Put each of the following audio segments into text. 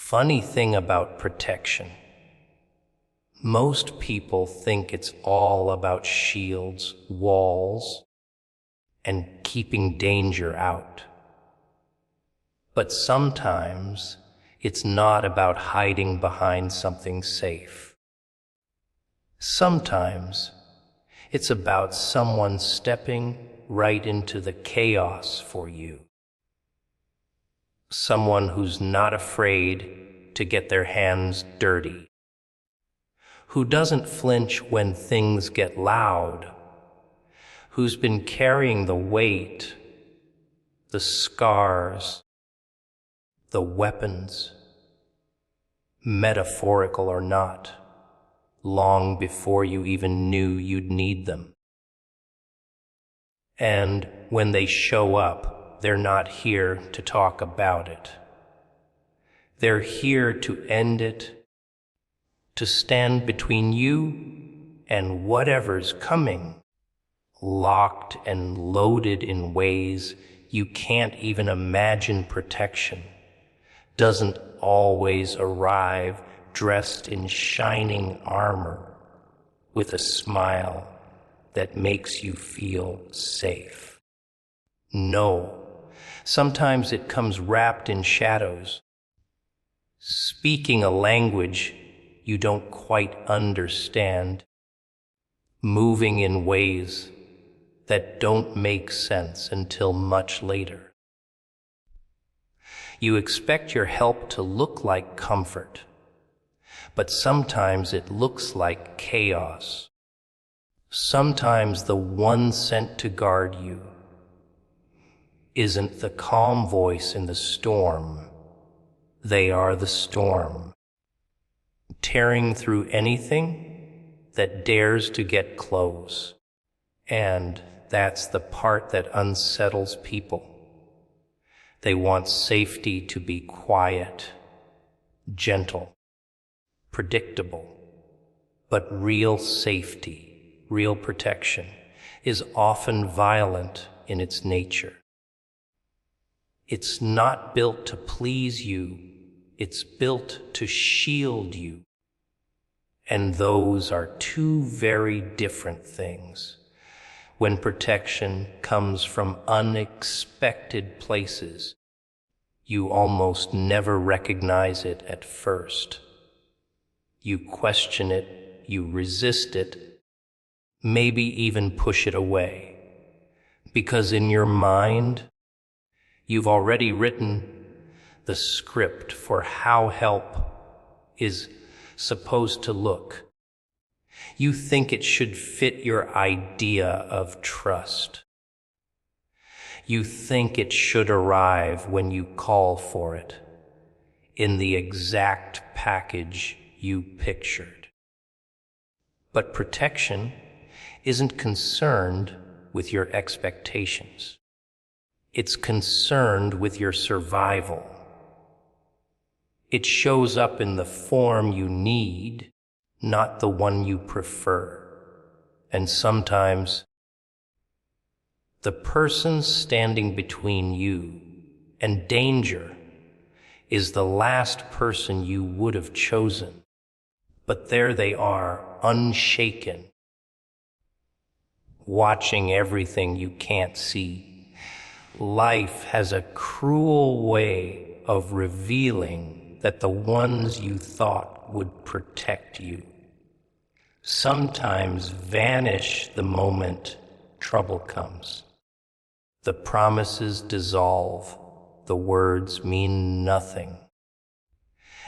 Funny thing about protection. Most people think it's all about shields, walls, and keeping danger out. But sometimes it's not about hiding behind something safe. Sometimes it's about someone stepping right into the chaos for you. Someone who's not afraid to get their hands dirty, who doesn't flinch when things get loud, who's been carrying the weight, the scars, the weapons, metaphorical or not, long before you even knew you'd need them. And when they show up, they're not here to talk about it. They're here to end it, to stand between you and whatever's coming, locked and loaded in ways you can't even imagine. Protection doesn't always arrive dressed in shining armor with a smile that makes you feel safe. No. Sometimes it comes wrapped in shadows, speaking a language you don't quite understand, moving in ways that don't make sense until much later. You expect your help to look like comfort, but sometimes it looks like chaos. Sometimes the one sent to guard you isn't the calm voice in the storm. They are the storm, tearing through anything that dares to get close. And that's the part that unsettles people. They want safety to be quiet, gentle, predictable. But real safety, real protection, is often violent in its nature. It's not built to please you, it's built to shield you. And those are two very different things. When protection comes from unexpected places, you almost never recognize it at first. You question it, you resist it, maybe even push it away. Because in your mind, you've already written the script for how help is supposed to look. You think it should fit your idea of trust. You think it should arrive when you call for it, in the exact package you pictured. But protection isn't concerned with your expectations. It's concerned with your survival. It shows up in the form you need, not the one you prefer. And sometimes, the person standing between you and danger is the last person you would have chosen. But there they are, unshaken, watching everything you can't see. Life has a cruel way of revealing that the ones you thought would protect you sometimes vanish the moment trouble comes. The promises dissolve, the words mean nothing.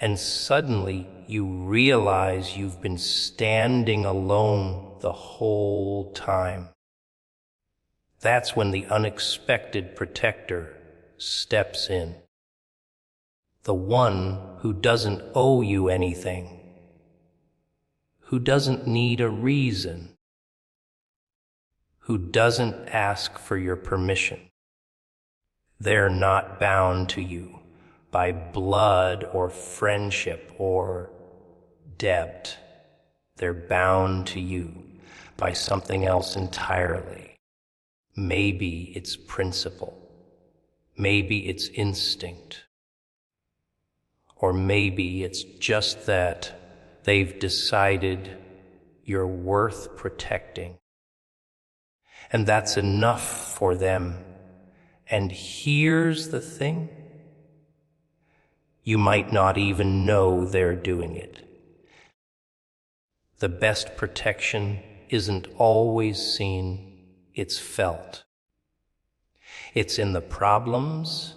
And suddenly you realize you've been standing alone the whole time. That's when the unexpected protector steps in. The one who doesn't owe you anything, who doesn't need a reason, who doesn't ask for your permission. They're not bound to you by blood or friendship or debt. They're bound to you by something else entirely. Maybe it's principle. Maybe it's instinct. Or maybe it's just that they've decided you're worth protecting. And that's enough for them. And here's the thing. You might not even know they're doing it. The best protection isn't always seen, it's felt. It's in the problems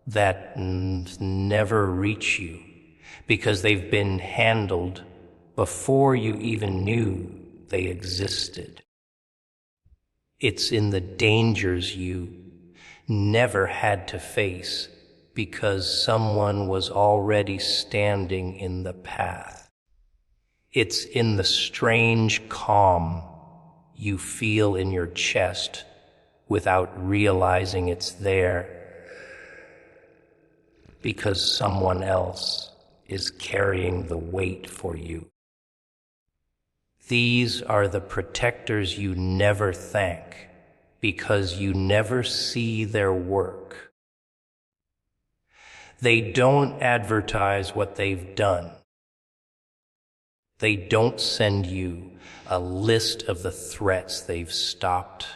that never reach you because they've been handled before you even knew they existed. It's in the dangers you never had to face because someone was already standing in the path. It's in the strange calm you feel in your chest without realizing it's there because someone else is carrying the weight for you. These are the protectors you never thank because you never see their work. They don't advertise what they've done. They don't send you a list of the threats they've stopped.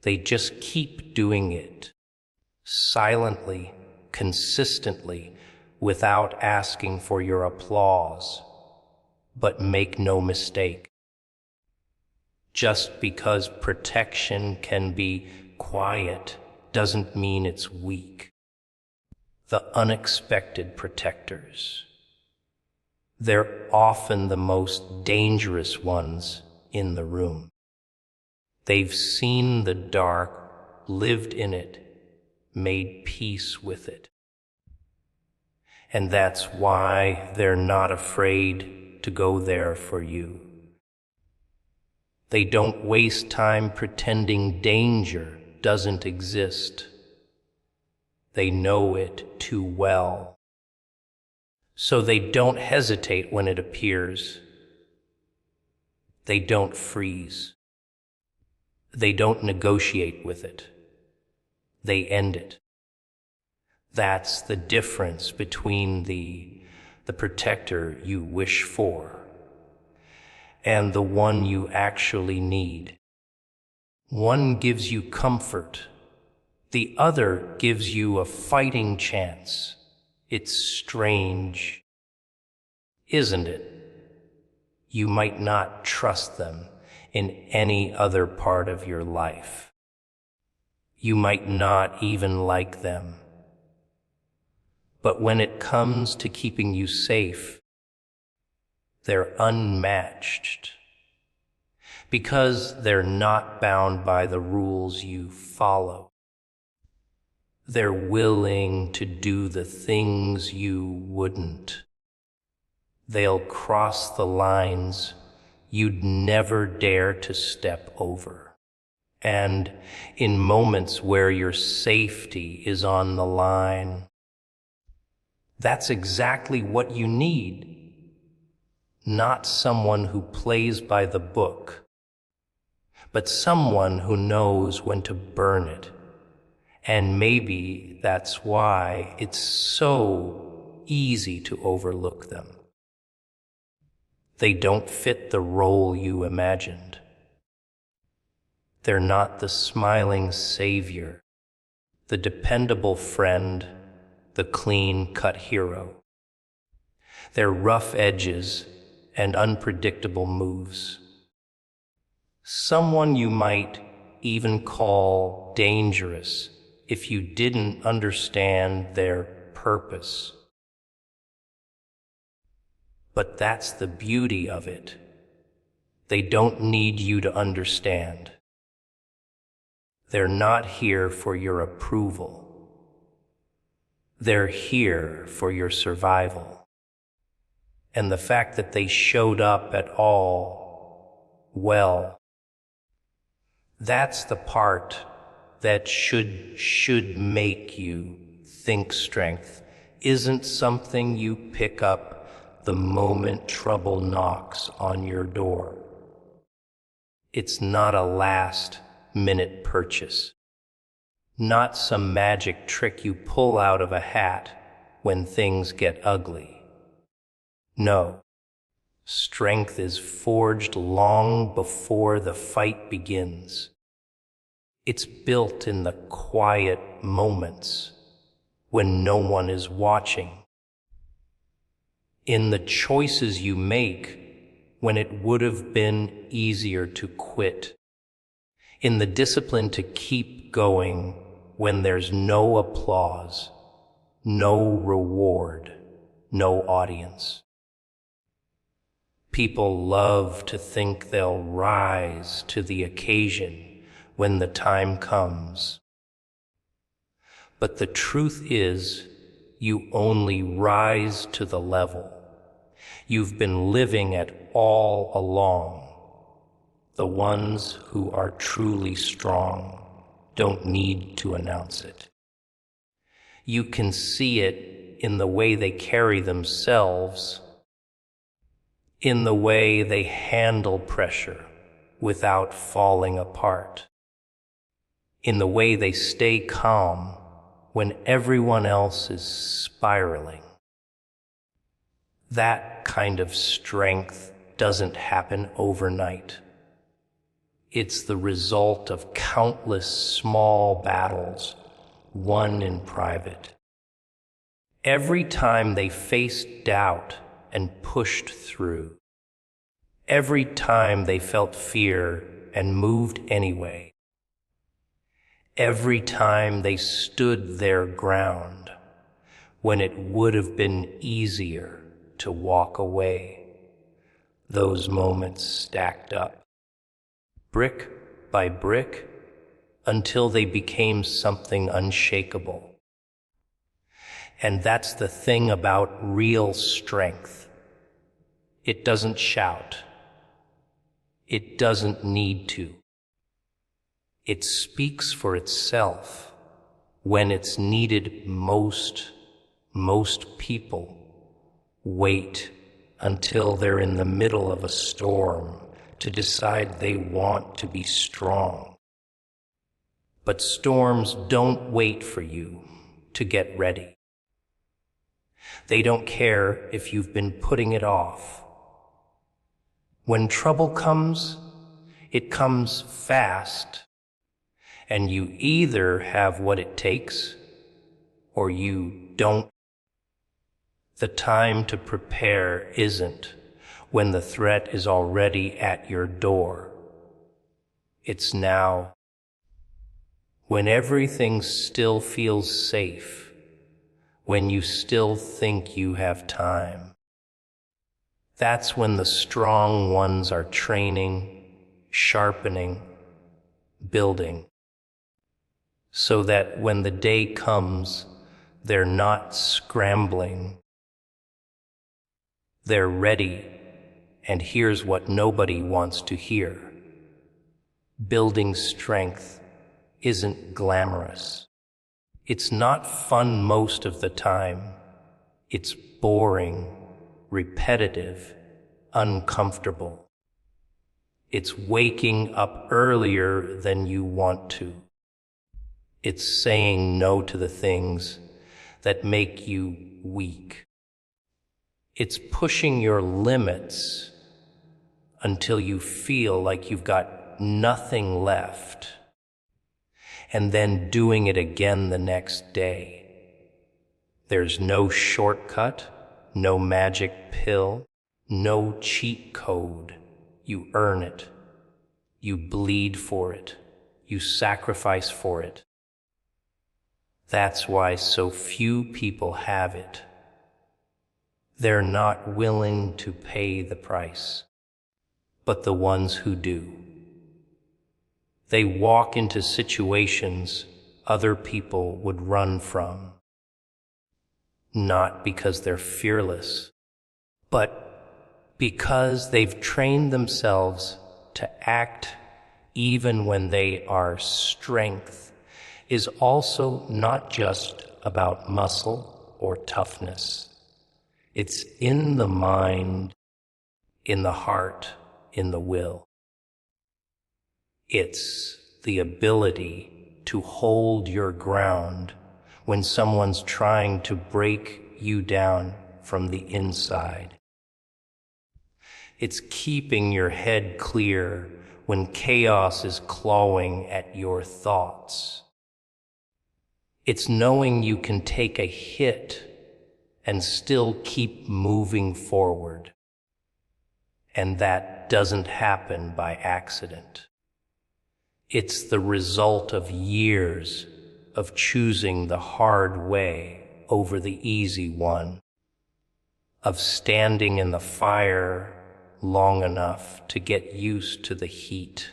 They just keep doing it, silently, consistently, without asking for your applause. But make no mistake, just because protection can be quiet doesn't mean it's weak. The unexpected protectors, they're often the most dangerous ones in the room. They've seen the dark, lived in it, made peace with it. And that's why they're not afraid to go there for you. They don't waste time pretending danger doesn't exist. They know it too well. So they don't hesitate when it appears. They don't freeze. They don't negotiate with it. They end it. That's the difference between the protector you wish for and the one you actually need. One gives you comfort. The other gives you a fighting chance. It's strange, isn't it? You might not trust them in any other part of your life. You might not even like them. But when it comes to keeping you safe, they're unmatched because they're not bound by the rules you follow. They're willing to do the things you wouldn't. They'll cross the lines you'd never dare to step over. And in moments where your safety is on the line, that's exactly what you need. Not someone who plays by the book, but someone who knows when to burn it. And maybe that's why it's so easy to overlook them. They don't fit the role you imagined. They're not the smiling savior, the dependable friend, the clean-cut hero. They're rough edges and unpredictable moves. Someone you might even call dangerous if you didn't understand their purpose. But that's the beauty of it. They don't need you to understand. They're not here for your approval. They're here for your survival. And the fact that they showed up at all, well, that's the part that should make you think strength isn't something you pick up the moment trouble knocks on your door. It's not a last-minute purchase, not some magic trick you pull out of a hat when things get ugly. No, strength is forged long before the fight begins. It's built in the quiet moments when no one is watching. In the choices you make when it would have been easier to quit. In the discipline to keep going when there's no applause, no reward, no audience. People love to think they'll rise to the occasion when the time comes. But the truth is, you only rise to the level you've been living at all along. The ones who are truly strong don't need to announce it. You can see it in the way they carry themselves, in the way they handle pressure without falling apart, in the way they stay calm when everyone else is spiraling. That kind of strength doesn't happen overnight. It's the result of countless small battles won in private. Every time they faced doubt and pushed through. Every time they felt fear and moved anyway. Every time they stood their ground when it would have been easier to walk away. Those moments stacked up, brick by brick, until they became something unshakable. And that's the thing about real strength. It doesn't shout. It doesn't need to. It speaks for itself when it's needed most. Most people wait until they're in the middle of a storm to decide they want to be strong. But storms don't wait for you to get ready. They don't care if you've been putting it off. When trouble comes, it comes fast, and you either have what it takes or you don't. The time to prepare isn't when the threat is already at your door. It's now, when everything still feels safe, when you still think you have time. That's when the strong ones are training, sharpening, building, so that when the day comes, they're not scrambling. They're ready, and here's what nobody wants to hear. Building strength isn't glamorous. It's not fun most of the time. It's boring, repetitive, uncomfortable. It's waking up earlier than you want to. It's saying no to the things that make you weak. It's pushing your limits until you feel like you've got nothing left, and then doing it again the next day. There's no shortcut, no magic pill, no cheat code. You earn it. You bleed for it. You sacrifice for it. That's why so few people have it. They're not willing to pay the price, but the ones who do. They walk into situations other people would run from, not because they're fearless, but because they've trained themselves to act even when they are. Strength is also not just about muscle or toughness. It's in the mind, in the heart, in the will. It's the ability to hold your ground when someone's trying to break you down from the inside. It's keeping your head clear when chaos is clawing at your thoughts. It's knowing you can take a hit and still keep moving forward. And that doesn't happen by accident. It's the result of years of choosing the hard way over the easy one, of standing in the fire long enough to get used to the heat.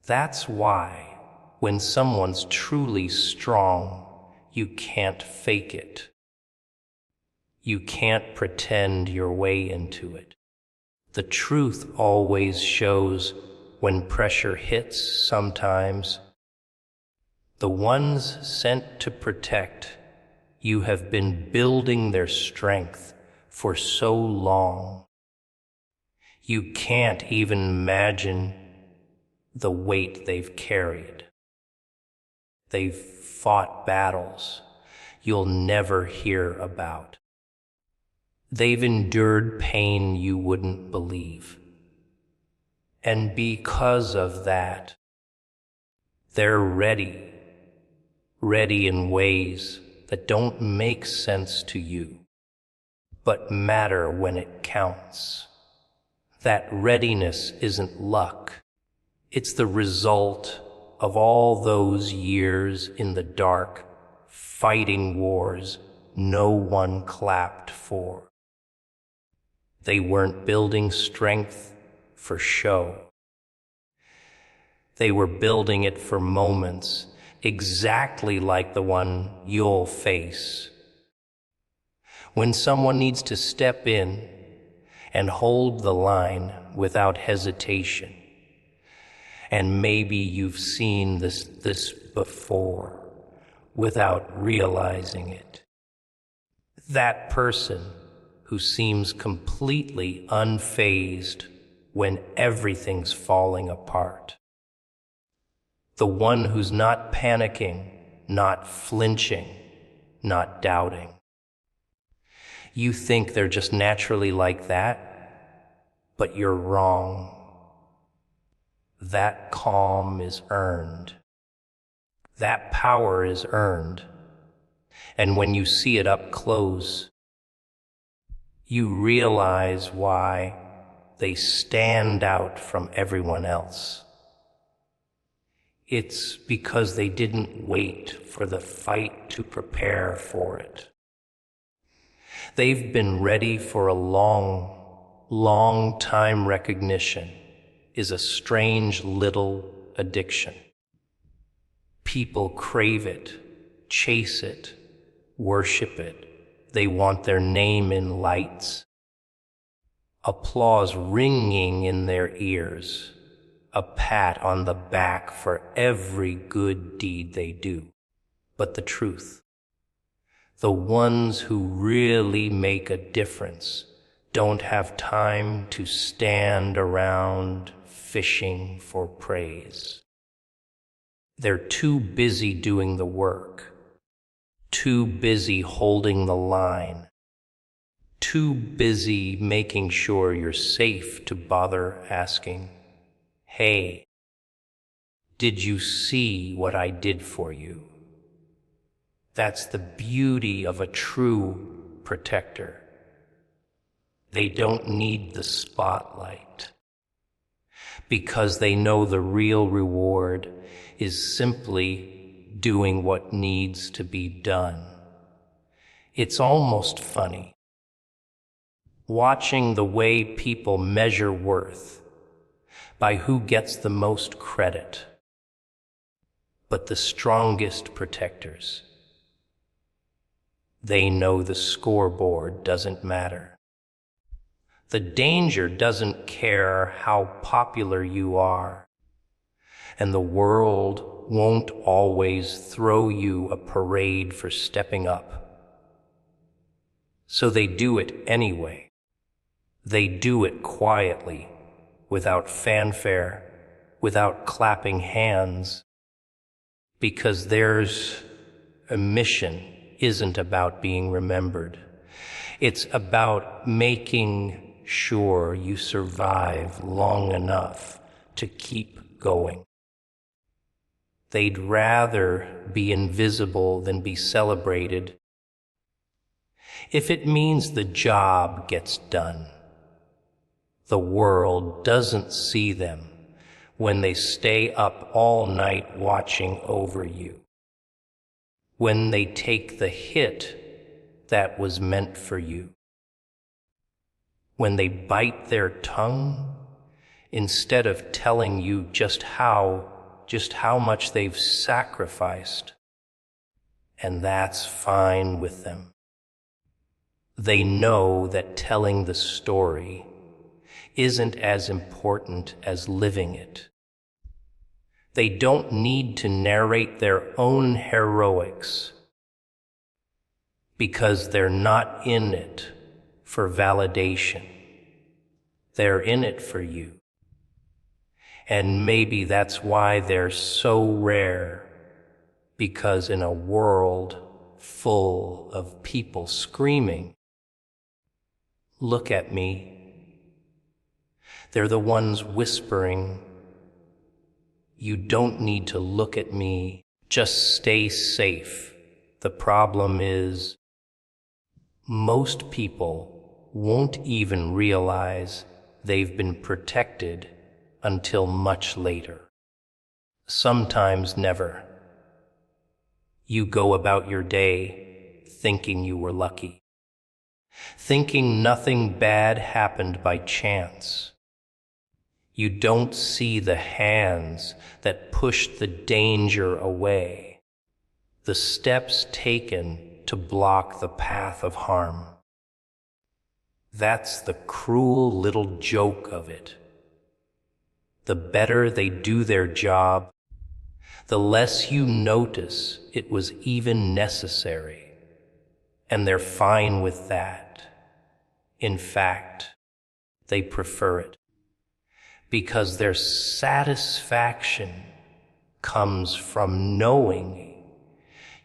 That's why, when someone's truly strong, you can't fake it. You can't pretend your way into it. The truth always shows when pressure hits sometimes. The ones sent to protect you have been building their strength for so long. You can't even imagine the weight they've carried. They've fought battles you'll never hear about. They've endured pain you wouldn't believe. And because of that, they're ready in ways that don't make sense to you, but matter when it counts. That readiness isn't luck. It's the result of all those years in the dark, fighting wars no one clapped for. They weren't building strength for show. They were building it for moments exactly like the one you'll face. When someone needs to step in and hold the line without hesitation. And maybe you've seen this before without realizing it. That person who seems completely unfazed when everything's falling apart. The one who's not panicking, not flinching, not doubting. You think they're just naturally like that, but you're wrong. That calm is earned. That power is earned. And when you see it up close, you realize why they stand out from everyone else. It's because they didn't wait for the fight to prepare for it. They've been ready for a long time. Recognition is a strange little addiction. People crave it, chase it, worship it. They want their name in lights, applause ringing in their ears, a pat on the back for every good deed they do. But the truth, the ones who really make a difference don't have time to stand around fishing for praise. They're too busy doing the work, too busy holding the line, too busy making sure you're safe to bother asking, "Hey, did you see what I did for you?" That's the beauty of a true protector. They don't need the spotlight because they know the real reward is simply doing what needs to be done. It's almost funny watching the way people measure worth by who gets the most credit. But the strongest protectors, they know the scoreboard doesn't matter. The danger doesn't care how popular you are, and the world won't always throw you a parade for stepping up. So they do it anyway. They do it quietly, without fanfare, without clapping hands, because there's a mission isn't about being remembered. It's about making sure you survive long enough to keep going. They'd rather be invisible than be celebrated. If it means the job gets done, the world doesn't see them when they stay up all night watching over you. When they take the hit that was meant for you. When they bite their tongue instead of telling you just how much they've sacrificed. And that's fine with them. They know that telling the story isn't as important as living it. They don't need to narrate their own heroics because they're not in it for validation. They're in it for you. And maybe that's why they're so rare, because in a world full of people screaming, "Look at me," they're the ones whispering, "You don't need to look at me, just stay safe." The problem is, most people won't even realize they've been protected until much later. Sometimes never. You go about your day thinking you were lucky, thinking nothing bad happened by chance. You don't see the hands that pushed the danger away, the steps taken to block the path of harm. That's the cruel little joke of it. The better they do their job, the less you notice it was even necessary. And they're fine with that. In fact, they prefer it. Because their satisfaction comes from knowing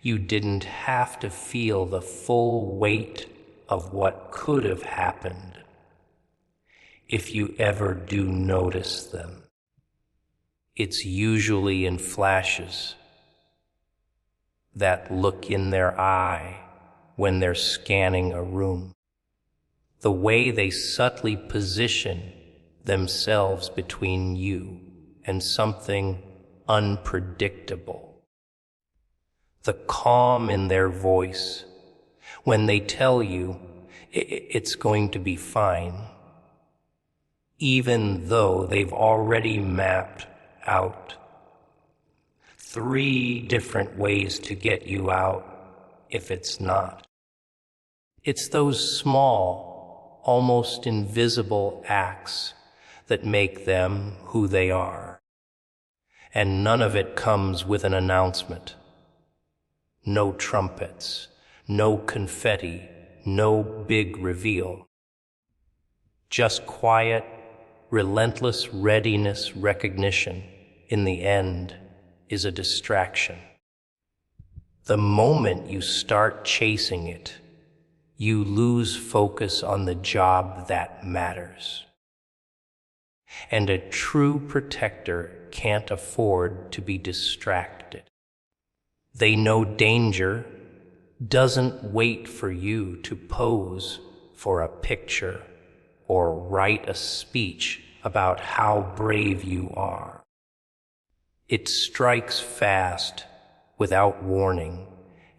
you didn't have to feel the full weight of what could have happened, if you ever do notice them. It's usually in flashes, that look in their eye when they're scanning a room, the way they subtly position themselves between you and something unpredictable, the calm in their voice when they tell you it's going to be fine, even though they've already mapped out 3 different ways to get you out if it's not. It's those small, almost invisible acts that make them who they are. And none of it comes with an announcement. No trumpets, no confetti, no big reveal. Just quiet, relentless readiness recognition in the end is a distraction. The moment you start chasing it, you lose focus on the job that matters. And a true protector can't afford to be distracted. They know danger doesn't wait for you to pose for a picture or write a speech about how brave you are. It strikes fast without warning,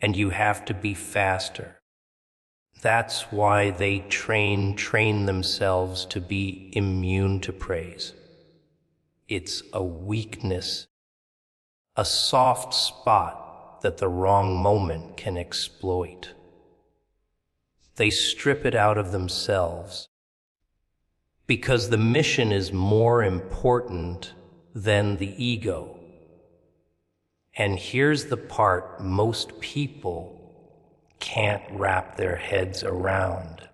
and you have to be faster. That's why they train themselves to be immune to praise. It's a weakness, a soft spot that the wrong moment can exploit. They strip it out of themselves because the mission is more important than the ego. And here's the part most people can't wrap their heads around.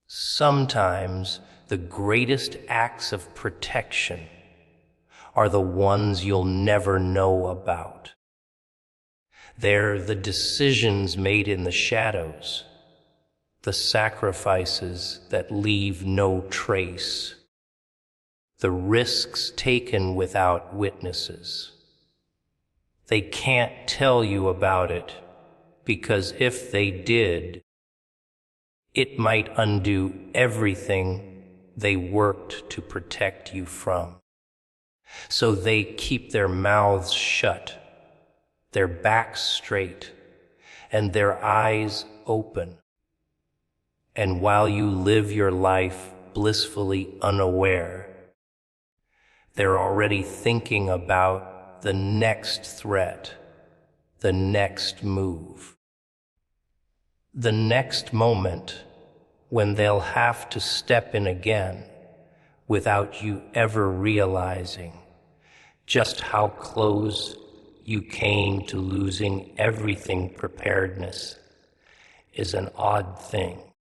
Sometimes the greatest acts of protection are the ones you'll never know about. They're the decisions made in the shadows, the sacrifices that leave no trace, the risks taken without witnesses. They can't tell you about it because if they did, it might undo everything they worked to protect you from. So they keep their mouths shut, their backs straight, and their eyes open. And while you live your life blissfully unaware, they're already thinking about the next threat, the next move, the next moment when they'll have to step in again without you ever realizing just how close you came to losing everything. Preparedness is an odd thing.